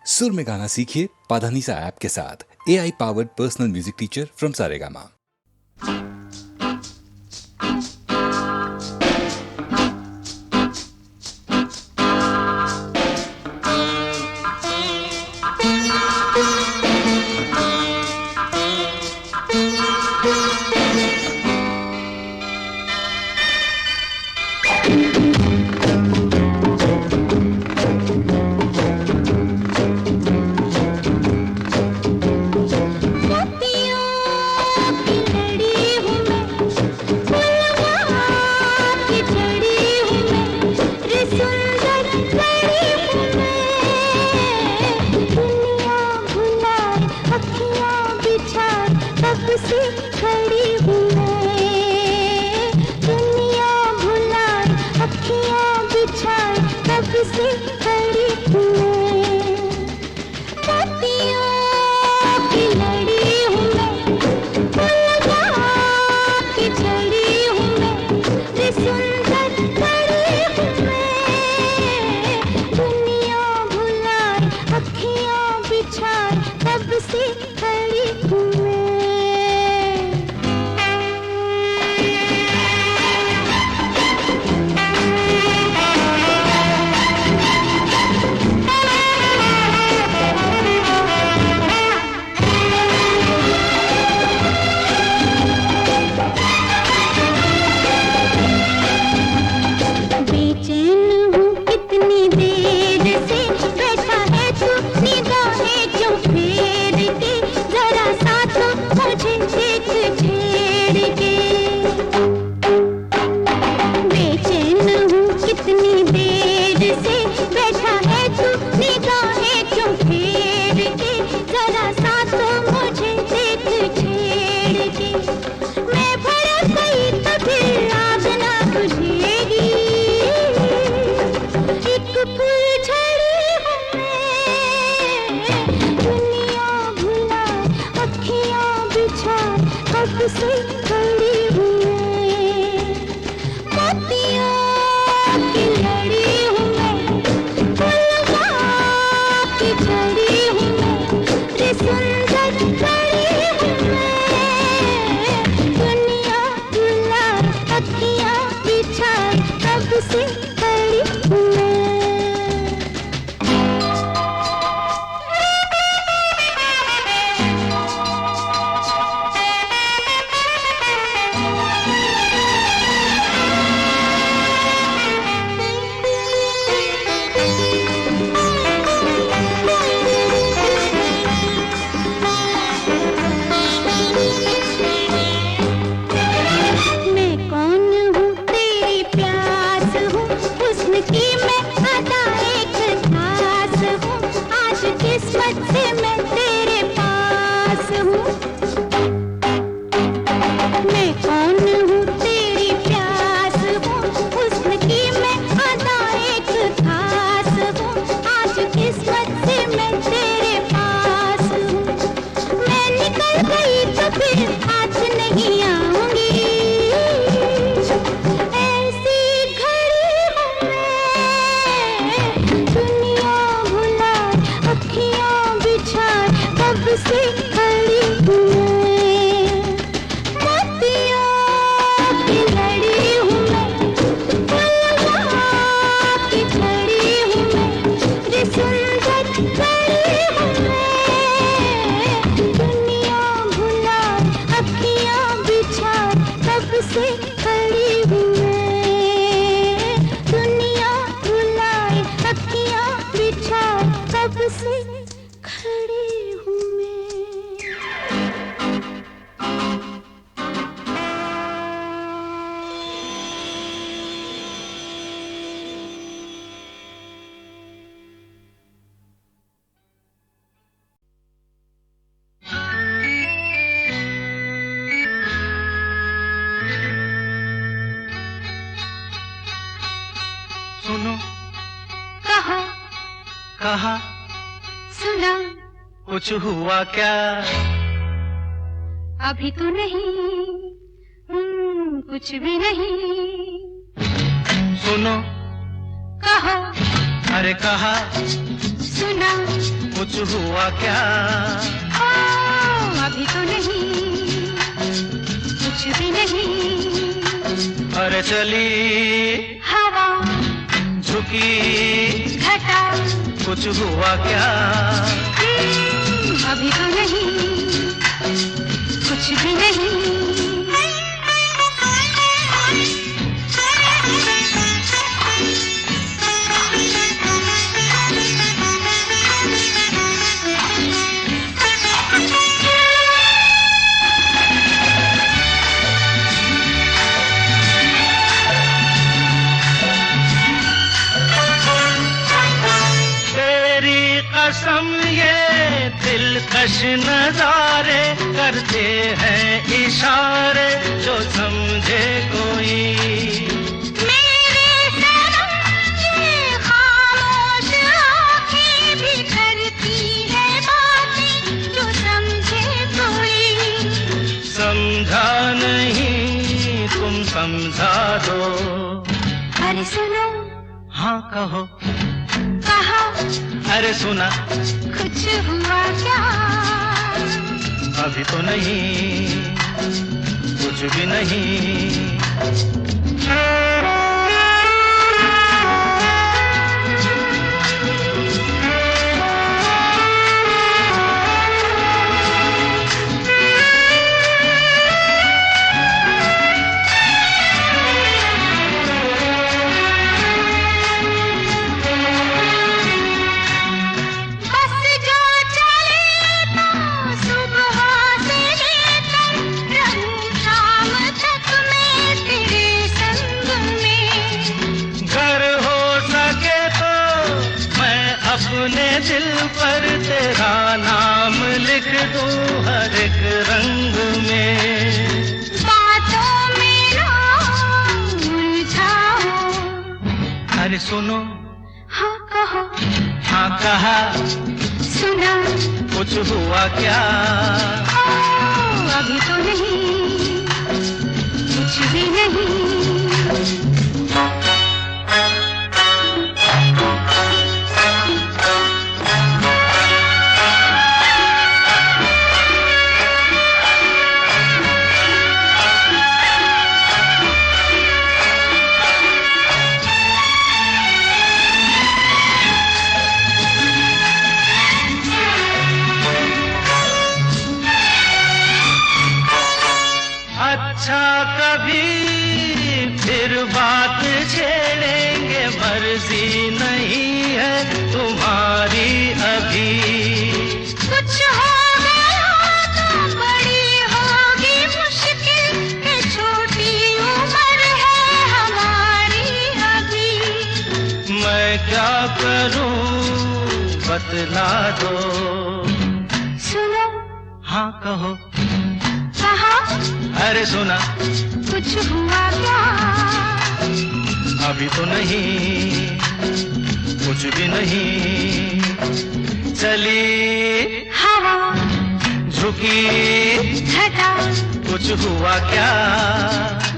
सुर में गाना सीखिए पाधानीसा ऐप के साथ। AI powered personal music teacher from Saregama. कहा सुना कुछ हुआ क्या? अभी तो नहीं, कुछ भी नहीं। सुनो कहो, अरे कहा सुना कुछ हुआ क्या? ओ, अभी तो नहीं, कुछ भी नहीं। अरे चली हवा, झुकी घटा, कुछ हुआ क्या? अभी तो नहीं, कुछ भी नहीं। कसम ये दिलकश नजारे करते हैं इशारे जो समझे कोई। मेरे सनम ये खामोश आँखें भी करती है बातें जो समझे कोई। समझा नहीं तुम समझा दो। अरे सुनो, हाँ कहो। कहा, अरे सुना, कुछ हुआ क्या? अभी तो नहीं, कुछ भी नहीं। अपने दिल पर तेरा नाम लिख दूं हर एक रंग में। बातों में ना उलझाओ। अरे सुनो, हाँ कहो। हाँ कहा, सुना, कुछ हुआ क्या? ओ, अभी तो नहीं, कुछ भी नहीं। अच्छा कभी फिर बात छेड़ेंगे, मर्जी नहीं है तुम्हारी अभी। कुछ हो गया तो बड़ी होगी मुश्किल, ये छोटी उम्र है हमारी अभी। मैं क्या करूं बतला दो। सुनो, हाँ कहो। कहा, अरे सुना, कुछ हुआ क्या? अभी तो नहीं, कुछ भी नहीं। चली हवा, झुकी घटा, कुछ हुआ क्या?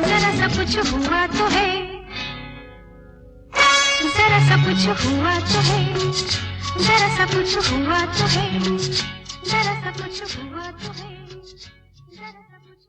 जरा सा कुछ हुआ तो है, जरा सा कुछ हुआ तो है, जरा सा कुछ हुआ तो है, जरा सा कुछ हुआ तो है, जरा सा कुछ।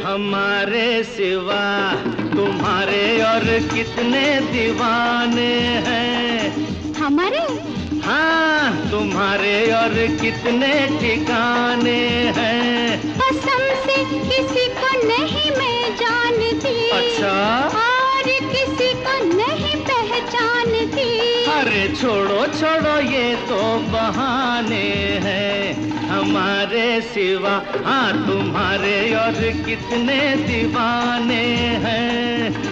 हमारे सिवा तुम्हारे और कितने दीवाने हैं। हमारे? हाँ, तुम्हारे और कितने ठिकाने हैं। कसम से किसी को नहीं मैं जानती। अच्छा? और किसी को नहीं पहचानती। अरे छोड़ो छोड़ो ये तो बहाने हैं। हमारे सिवा हाँ तुम्हारे और कितने दीवाने हैं।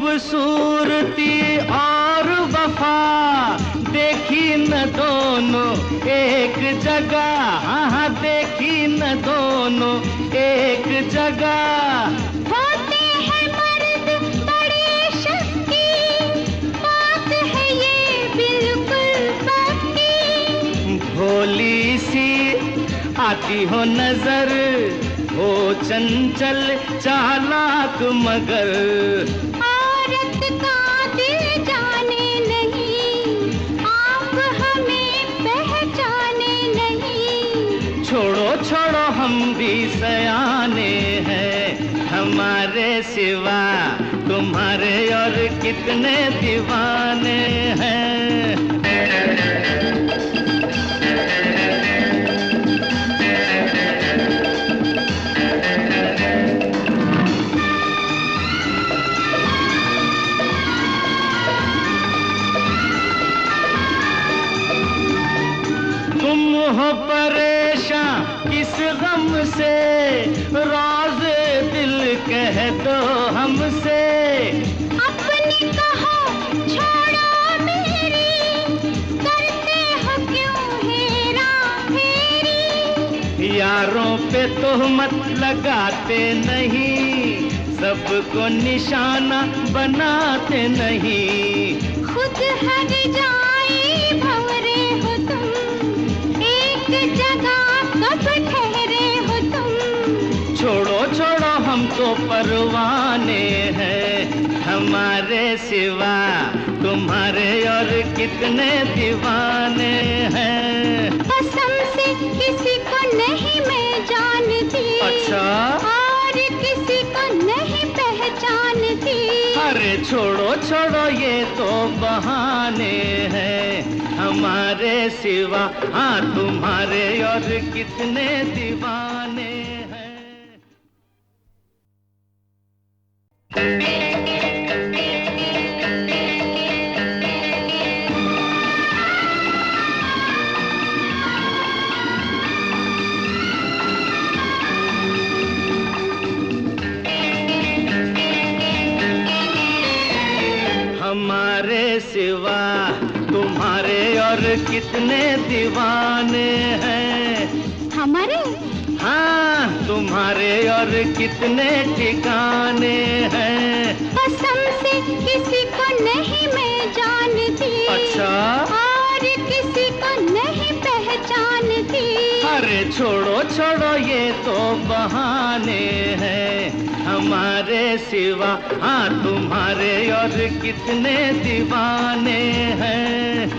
खूबसूरती और वफा देखी न दोनों एक जगह। हाँ देखी न दोनों एक जगह। होते हैं मर्द बड़े शक्ति, बात है ये बिल्कुल पक्की। भोली सी आती हो नजर, हो चंचल चालाक मगर। औरत का दिल जाने नहीं, आप हमें पहचाने नहीं। छोड़ो छोड़ो हम भी सयाने हैं। हमारे सिवा तुम्हारे और कितने दीवाने हैं। हो परेशान किस गम से, राज़ दिल कह दो हमसे। अपनी कहो छोड़ो मेरी, करते हो क्यों हेरा फेरी। यारों पे तोहमत लगाते नहीं, सबको निशाना बनाते नहीं। खुद हर जाए भंवरे हो तुम, जगह कब ठहरे हो तुम। छोड़ो छोड़ो हम तो परवाने हैं। हमारे सिवा तुम्हारे और कितने दीवाने हैं। कसम से किसी को नहीं मैं जानती। अच्छा? और किसी को नहीं पहचानती। अरे छोड़ो छोड़ो ये तो बहाने हैं। हमारे सिवा हाँ तुम्हारे और कितने दीवाने हैं। हमारे सिवा तुम्हारे और कितने दीवाने हैं। हमारे? हाँ तुम्हारे और कितने ठिकाने हैं। कसम से किसी को नहीं मैं जानती। अच्छा? और किसी को नहीं पहचानती। अरे छोड़ो छोड़ो ये तो बहाने हैं। हमारे सिवा हाँ तुम्हारे और कितने दीवाने हैं।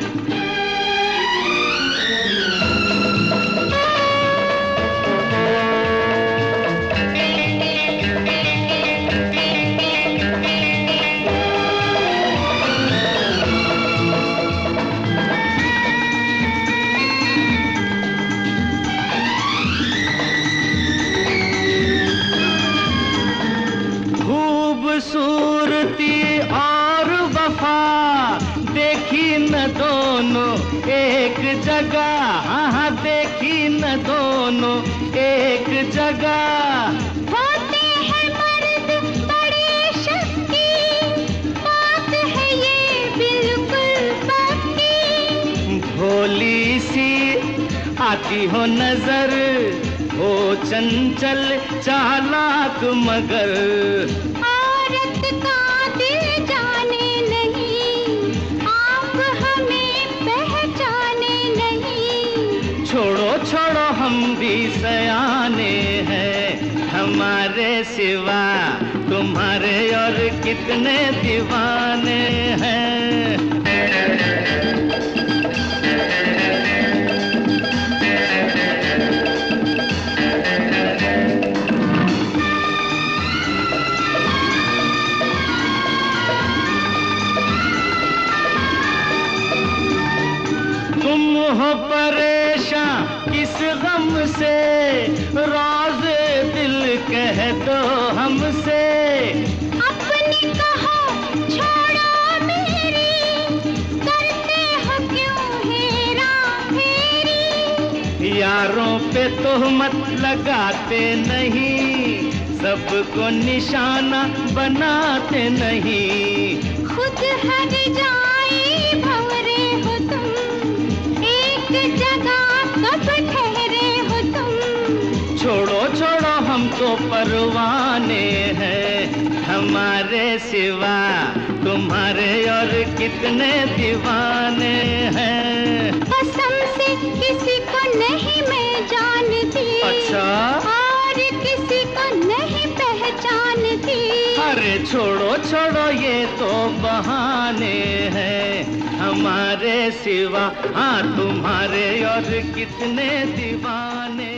खूबसूरती और वफा देखी न दोनों एक जगह। हाँ देखी न दोनों एक जगह। होते हैं मर्द बड़े शक्ति, आती हो नजर हो चंचल चालाक मगर, औरत का दिल जाने नहीं, आप हमें पहचाने नहीं। छोड़ो छोड़ो हम भी सयाने हैं, हमारे सिवा तुम्हारे और कितने दीवाने हैं। तुम हो परेशान किस गम से, राज़ दिल कह दो हमसे। अपनी कहो छोड़ो मेरी, करते हो क्यों हेरा फेरी। यारों पे तोहमत लगाते नहीं, सबको निशाना बनाते नहीं। खुद हर जाए भंवरे हो तुम, एक जगह कब ठहरे हो तुम। छोड़ो छोड़ो हम तो परवाने हैं, हमारे सिवा तुम्हारे और कितने दीवाने हैं। कसम से किसी को नहीं मैं जानती, अच्छा? और किसी को नहीं पहचानती। अरे छोड़ो छोड़ो ये तो बहाने हैं, हमारे सिवा हाँ तुम्हारे और कितने दीवाने